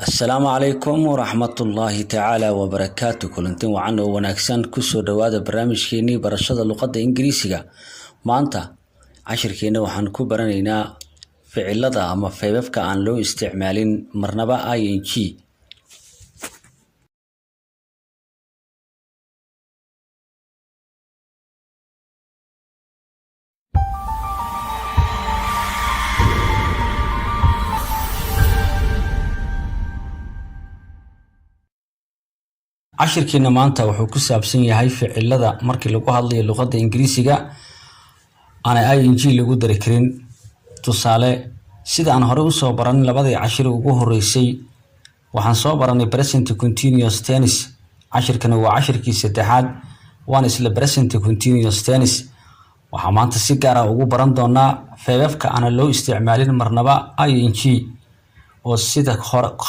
السلام عليكم ورحمة الله تعالى وبركاته. كلنتين وعنا وناكسان كسو دواد برامج كيني برشاد اللغة إنجليسية. ما أنت عشر كينا وحنكو برانينا فعلة أما فيبفك عن لو استعمالين مرنبا ING. cashirkeena maanta wuxuu ku saabsan yahay ficilada markii lagu hadlayo luqadda Ingiriisiga aan ING lagu dari karin. Tusaale sida aan hore u soo baran labadii cashir ugu horeysay waxaan soo baranay present continuous tense. cashirkana waa cashirkii saddexaad waan isla present continuous tense. waxaan maanta si gaar ah ugu baran doonaa feebabka aan loo isticmaalin marnaba ING oo sida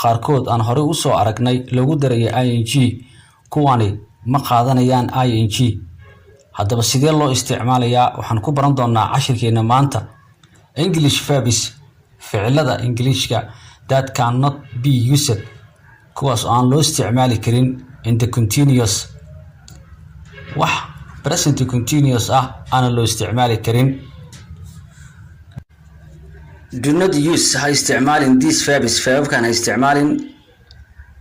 qaarkood aan hore u soo aragnay lagu daray ING kuwani ma qaadanayaan ING. haddaba sidee loo isticmaalayaa waxaan ku baran doonaa cashirkeena maanta English verbs ficilada Englishka that cannot be used kuwaas aan loo isticmaali karin in the continuous wax present continuous aan loo isticmaali karin. Do not use high استعمال these verbs verb كان استعمال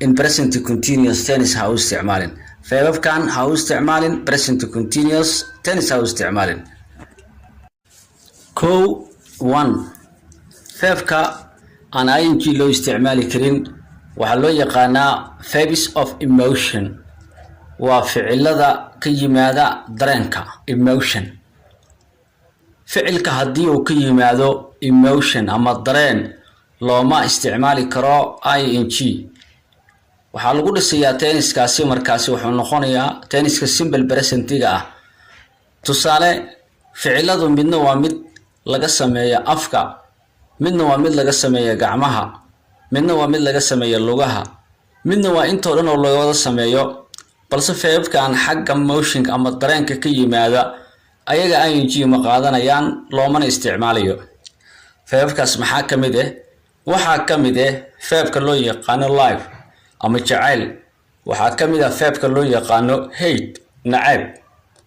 in present continuous tense how استعمال verb كان how استعمال present continuous tense how استعمال. كو 1 verb كا أنا ING لو استعمال كرين وحلو يقانا verbs of emotion وفعل ذا كي ماذا درنكا emotion فعلك هدي وكي ماذا emotion أما الدرين لو ما استعمالي كرو ING waxaa lagu dhisayaa tenniskaasi markaasi wuxuu noqonayaa tenniska simple presentiga ah. tusaale ficiladu midna waa mid laga sameeyo afka, midna waa mid laga sameeyo gacmaha, midna waa mid laga sameeyo lugaha, midna waa intoo dhan oo loo wada sameeyo balse feebkan xagga motion ama dareenka ka yimaada ayaga ING ma qaadanayaan loomana isticmaalayo. feebkaas maxaa kamid ah waxaa kamid ah feebka loo yaqaan live ama jacayl, waxaa kamid ah feebka loo yaqaan hate nacayb,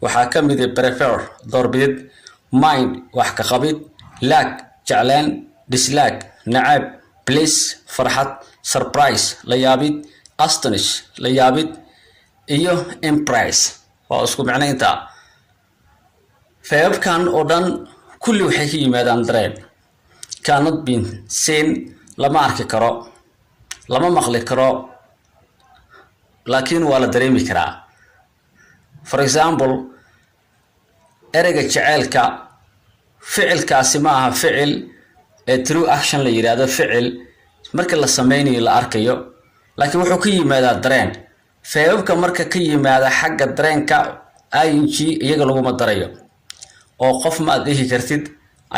waxaa kamid ah prefer doorbidid, mind wax ka qabid, like jeclaan, dislike nacayb, bliss farxad, surprise la yaabid, astonish la yaabid iyo impress waa isku macno inta. feebkan oo dhan kulli waxay ka yimaadaan dareen. cannot be seen lama arki karo, lama maqli karo, laakiin waa la dareemi karaa. for example ereyga jaceylka ficilkaasi ma aha ficil true action la yiraahdo ficil marka la sameynayo la arkayo laakiin wuxuu ka yimaadaa dareen. feebabka marka ka yimaada xagga dareenka ING iyaga laguma darayo oo qof ma dhihi kartid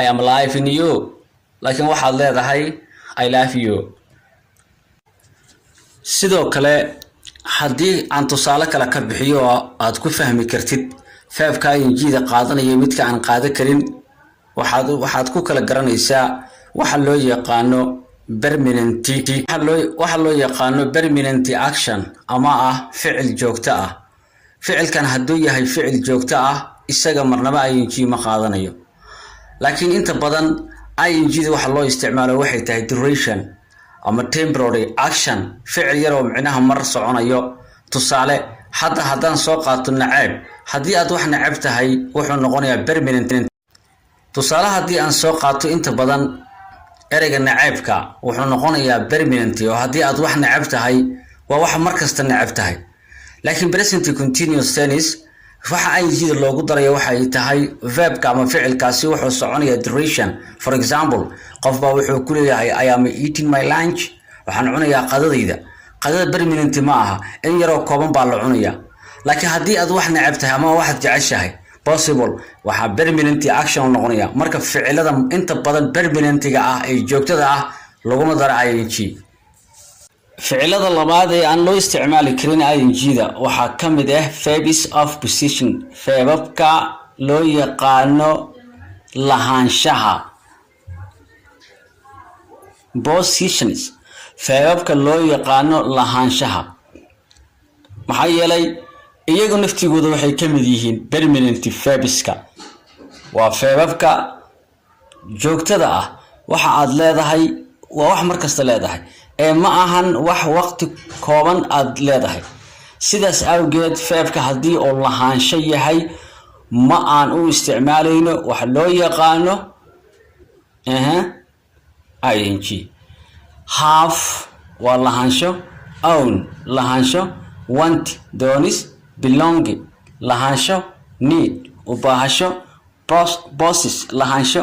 I am live in you laakiin waxaad leedahay I love you. sidoo kale haddii aan tusaale kale ka bixiyo aad ku fahmi kartid feebka ING-da qaadanaya midka aan qaadan karin waxaad ku kala garanaysaa waxa loo yaqaano permanent waxa loo yaqaano permanent action ama ficil joogto ah. ficilkan hadduu yahay ficil joogto ah isaga marnaba ING ma qaadanayo laakiin inta badan ING-da waxa loo isticmaalo waxay tahay duration ama temporary action ficil yar oo macnaha mar soconayo. tusaale haddaan soo qaato nacayb haddii aad wax nacayb tahay wuxuu noqonayaa permanent. tusaale haddii aan soo qaato inta badan ereyga nacaybka wuxuu noqonayaa permanent oo haddii aad wax nacayb tahay waa wax mar kasta nacayb tahay. laakiin present continuous tense waxa ING-da loogu darayo waxay tahay verbka ama ficilkaasi wuxuu soconayaa duration. for example qof baa wuxuu ku leeyahay I am eating my lunch waxaan cunayaa qadadayda. qadada permanent ma aha in yaroo kooban baa la cunayaa laakiin haddii aad wax nacayb tahay ama waxaad jeceshahay possible waxa permanent action noqonaya. marka ficilada inta badan permanentiga ay joogtada laguma daro ING. ficilada labaad ee aan loo isticmaali karin ING-da waxaa kamid ah verbs of position feebabka loo yaqaano lahaanshaha positions feebabka loo yaqaano lahaanshaha maxaa yeelay iyagu naftigooda waxay ka mid yihiin permanent verbska waa feebabka joogtada ah waxa aad leedahay waa wax markasta leedahay ee ma ahan wax waqti kooban aad leedahay sidaas awgeed feebka haddii uu lahaansho yahay ma aan u isticmaalayno wax loo yaqaano ing half waa lahaansho own lahaansho want doonis belonging lahaansho need u baahasho bosses lahaansho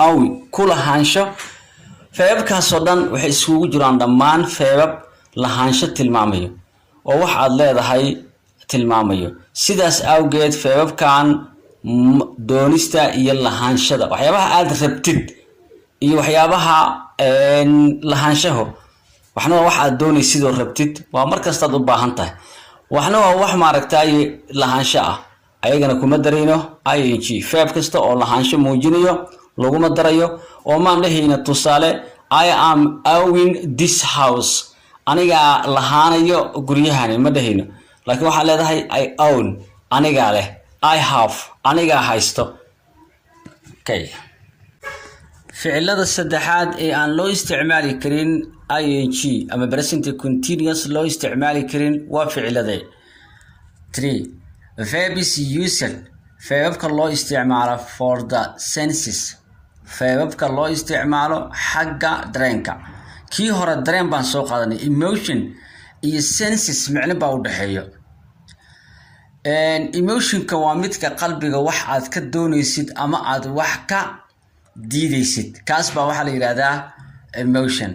awi ku lahaansho feebabkaasoo dhan waxay isugu jiraan dhammaan feebab lahaansho tilmaamayo oo wax aad leedahay tilmaamayo sidaas awgeed feebabkan doonista iyo lahaanshada waxyaabaha aad rabtid iyo waxyaabaha lahaanshaho waxna waa wax aad doonaysid oo rabtid waa markastaad u baahan tahay waxna waa wax maaragtay lahaansho ah ayagana kuma darayno ing feeb kasta oo lahaansho muujinayo laguma darayo oo maan dhahayna tusaale I am owning this house aniga lahaanayo guryahani ma dhahayno laakiin waxaa leedahay I own aniga leh I have aniga haysto okay ficilada saddexaad ee aan loo isticmaali karin ing ama present continuous loo isticmaali karin waa ficilada 3 verbs used feebabka loo isticmaalo for the senses feebabka loo isticmaalo xagga dareenka kii hore dareen baan soo qaadanay emotion iyo senses macno baa u dhaxeeyo emotionka waa midka qalbiga wax aad ka doonaysid ama aad wax ka diidaysid kaas baa waxa la yiraahdaa emotion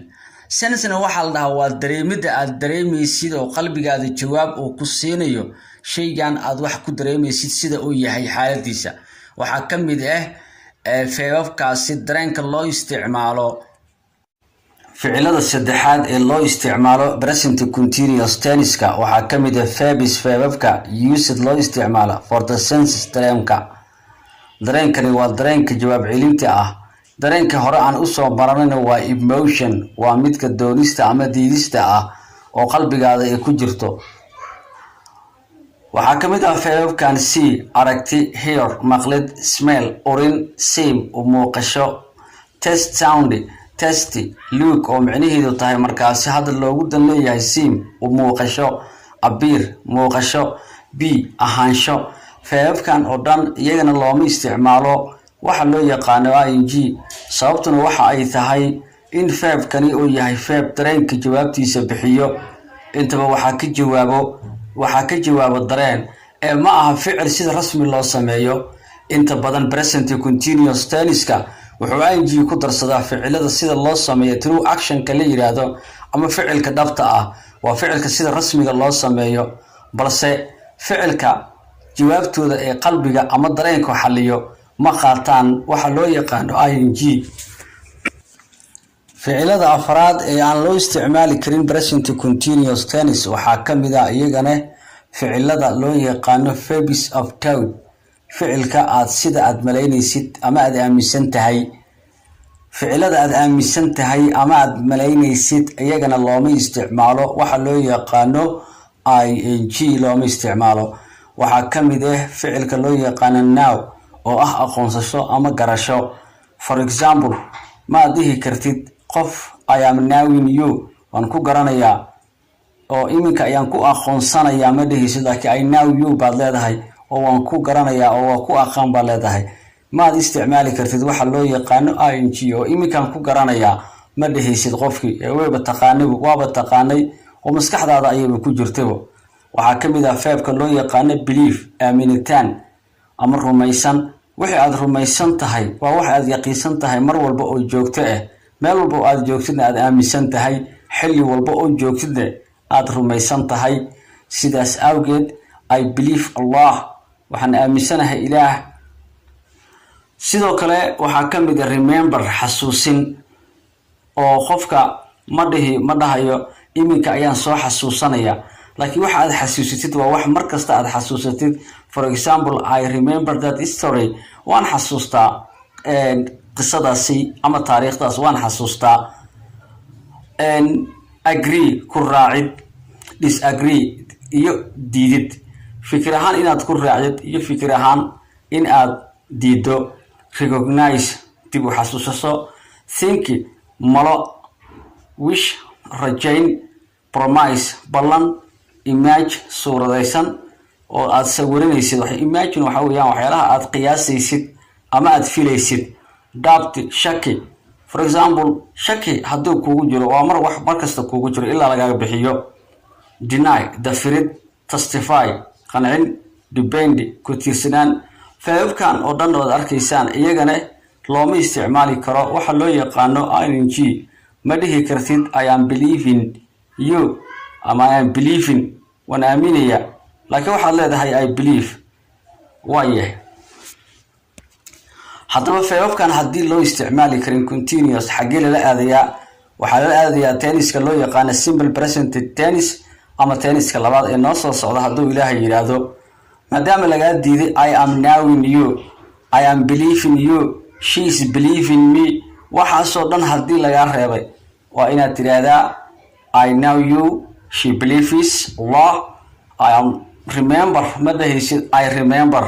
sensena waxa la dhahaa waa dareemida aad dareemaysid oo qalbigaada jawaab uu ku siinayo shaygan aad wax ku dareemaysid sida uu yahay xaaladiisa waxa ka mid ah feebabkaasi dareenka loo isticmaalo ficilada saddexaad ee loo isticmaalo present continuous tenniska waxa ka mid ah verbs feebabka used loo isticmaalo for the senses dareenkani waa dareenka jawaab celinta ah dareenka hore aan u soo baranayna waa emotion waa midka doonista ama diidista ah oo qalbigaada ay ku jirto waxaa ka mid ah feebabkan see aragti hear maqlid smell urin seem u muuqasho test sound testy look oo macnaheedu tahay markaasi hadda loogu dan leeyahay seem u muuqasho appear muuqasho be ahaansho feebabkan oo dhan iyagana looma isticmaalo waxa loo yaqaano ing sababtuna waxa ay tahay in feebkani uu yahay feeb dareenka jawaabtiisa bixiyo intaba waxaa ka jawaabo dareen ee ma aha ficil sida rasmi loo sameeyo inta badan present continuous tenniska wuxuu ing ku darsadaa ficilada sida loo sameeyo true actionka la yiraahdo ama ficilka dhabta ah waa ficilka sida rasmiga loo sameeyo balse ficilka jawaabtooda ee qalbiga ama dareenka xalliyo ma qaataan waxa loo yaqaano ing ficilada afraad ee aan loo isticmaali karin present continuous tense waxaa ka mid ah iyagana ficilada loo yaqaano verbs of doubt ficilka aad sida aad malaynaysid ama aad aaminsan tahay ficilada aad aaminsan tahay ama aad malaynaysid iyagana looma isticmaalo waxa loo yaqaano ing looma isticmaalo waxaa ka mid ah ficilka loo yaqaano now oo ah aqoonsasho ama garasho for example ma dhihi kartid qof I am knowing you waan ku garanayaa oo iminka ayaan ku aqoonsanayaa ma dhihisid laakiin I know you baad leedahay oo waan ku garanayaa oo waan ku aqoon baad leedahay ma isticmaali kartid waxa loo yaqaano ing oo iminkaan ku garanayaa ma dhihisid qofkii waaba taqaanay oo maskaxdaada ayay ku jirtay waxaa ka mid ah feebka loo yaqaano belief aaminitaan ama rumaysan wixii aad rumaysan tahay waa wax aad yaqiinsan tahay mar walba oo joogto ah meel walba aad joogtidna aad aaminsan tahay xilli walba oo joogtidna aad rumaysan tahay sidaas awgeed I believe Allah waxaan aaminsanahay Ilaah sidoo kale waxaa ka mid ah remember xasuusin oo qofka ma dhahayo iminka ayaan soo xasuusanaya laakiin waxa aad xasuusatid waa wax markasta aad xasuusatid for example I remember that story waan xasuustaa qisadaasi ama taariikhdaas waan xasuustaa agree ku raacid, disagree iyo diidid. fikir ahaan inaad ku raacid iyo fikir ahaan in aad diido. recognize dib u xasuusaso, think malo, wish rajayn, promise ballan, image suuradaysan oo aad sawiranaysid. waxa imagine waxa weeyaan waxyaalaha aad qiyaasaysid ama aad filaysid. doubt shaki, for example shaki hadduu kugu jiro waa mar kasta kugu jiro ilaa lagaaga bixiyo. deny dafirid, testify qancin, depend ku tiirsanaan. faabkan oo dhan oo arkaysaan iyagana looma isticmaali karo waxa loo yaqaano ing. ma dhihi kartid I am believing you ama I am believing wan aaminaya, laakiin waxaad leedahay I believe. waaye haddaba faabkan haddii loo isticmaali karin continuous xagee lala aadayaa? waxaa lala aadayaa tenniska loo yaqaano simple present tennis ama tenniska labaad ee noo soo socda hadduu ilaahay yiraahdo. maadaama lagaa diiday I am knowing you, I am believing you, she is believing me, waxaasoo dhan haddii lagaa reebay waa inaad tiraahdaa I know you, she believes Allah, I am remember ma dhahaysid I remember.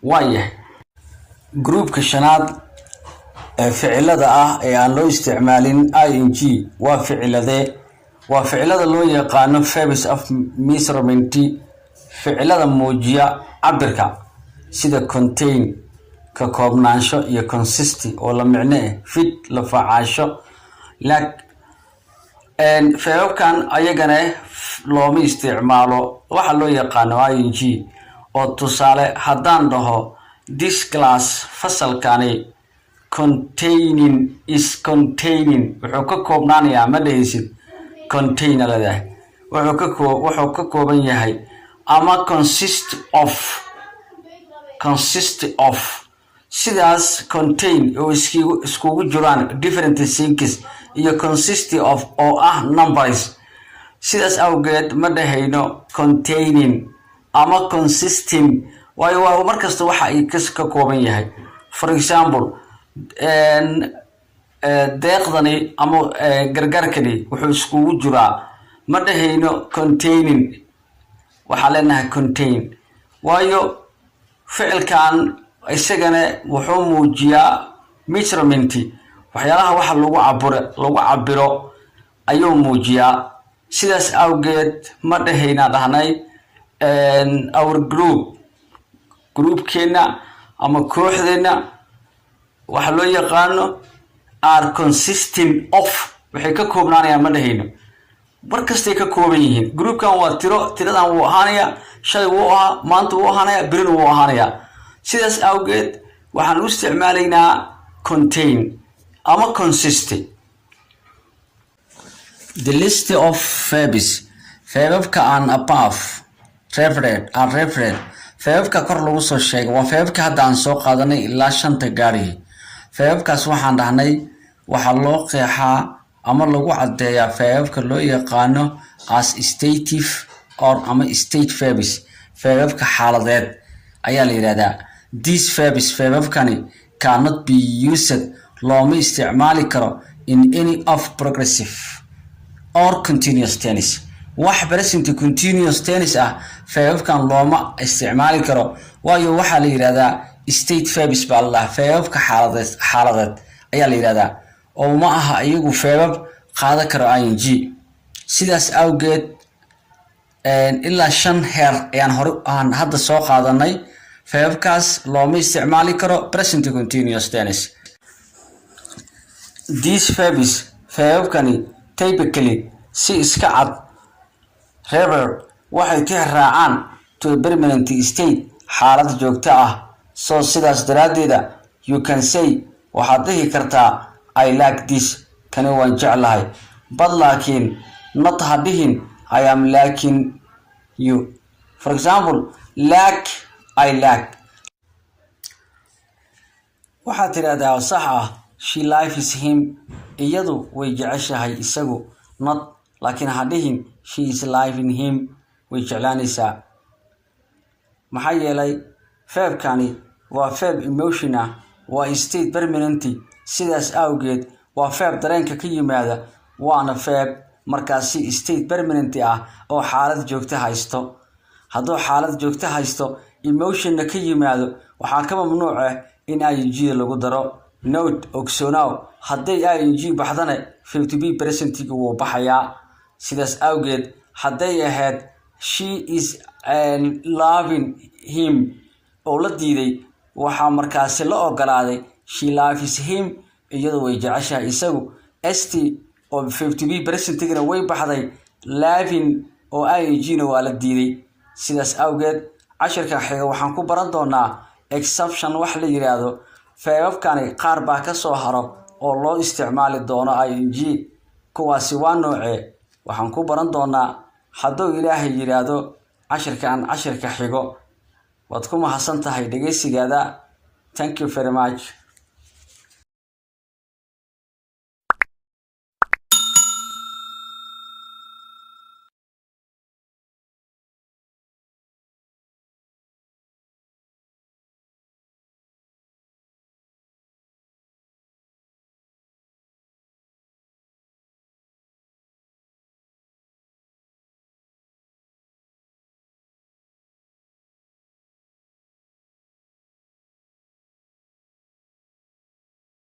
waayahay groupka shanaad ee ficilada ah ee aan loo isticmaalin ing waa ficilada loo yaqaano verbs of measurement, ficilada muujiya cabirka sida contain ka koobnaansho iyo consist oo la micno fit la facaasho. faabkan ayagana looma isticmaalo waxa loo yaqaano ing oo tusaale haddaan dhaho this class fasalkani containing wuxuu ka koobnaanayaa ma dhahaysid container leedahay, wuxuu ka kooban yahay ama consist of sidaas contain oo iskugu jiraan different things iyo consist of oo ah numbers. sidaas awgeed ma dhahayno containing ama consisting, waayo waa markasta waxa ay ka kooban yahay. for example deeqdani ama gargaarkani wuxuu iskugu jiraa ma dhahayno containing, waxaa leenahay contain. waayo ficilkan isagana wuxuu muujiyaa measurement, waxyaalaha waxa lagu cabiro ayuu muujiyaa. sidaas awgeed ma dhahayna dhahnay our groupkeena ama kooxdeena waxa loo yaqaano are consisting of, waxay ka koobnaanayaan ma dhahayno, markastay ka kooban yihiin. groupkan waa tiradan wuu ahaanayaa, shalay wuu ahaa, maanta wuu ahaanayaa, berina wuu ahaanayaa. sidaas awgeed waxaan u isticmaalaynaa contain ama consist. the list of verbs faababka aan above referred faababka kor lagu soo sheegay waa faababka hadda aan soo qaadanay ilaa 5 gaari. faababkaas waxaan dhahnay waxaa loo qeexaa ama lagu cadeeyaa faababka loo yaqaano as stative or ama state verbs, faababka xaaladeed ayaa la yiraahdaa. these verbs faababkani cannot be used looma isticmaali karo in any of progressive or continuous tense. wax present continuous tense ah faababkan looma isticmaali karo, waayo waxaa la yiraahdaa state verbs baa la faababka xaaladeed ayaa la yiraahdaa oo ma aha iyagu faabab qaadan karo ing. sidaas awgeed ilaa 5 heer ayaan hadda soo qaadanay. faababkaas looma isticmaali karo present continuous tense. these verbs faababkani typically si iska cad refer waxay raacaan to a permanent state, xaalad joogto ah. so sidaas daraadeeda you can say waxaad dhihi kartaa I like this, kani waan jeclahay, but laakiin not hadhihin I am liking you. for example I like waxaad tiraahdaa sax ah she likes him, iyadu way jeceshahay isagu, not laakiin hadhihin she is liking him, way jeclaanaysaa. maxaa yeelay faabkani waa faab emotion ah, waa state permanent. sidaas awgeed waa faab dareenka ka yimaada, waana faab markaasi state permanent ah oo xaalad joogto haysto hadduu xaalad joogto haysto emotionna ka yimaado waxaa ka mamnuuc ah in ing lagu daro note ogsoonow hadday ing baxdana verb to be presentiga wuu baxayaa sidaas awgeed hadday ahayd she is loving him oo la diiday waxaa markaasi la ogolaaday she loves him iyadu way jeceshahay isagu st oo verb to be presentigana way baxday loving oo ing-na waa la diiday sidaas awgeed casharka xiga waxaan ku baran doonaa exception wax la yiraahdo feebabkani qaar baa ka soo haro oo loo isticmaali doono ing kuwaasi waa noocee waxaan ku baran doonaa hadduu ilaahay yiraahdo casharka xigo waad ku mahadsan tahay dhageysigaada thank you very much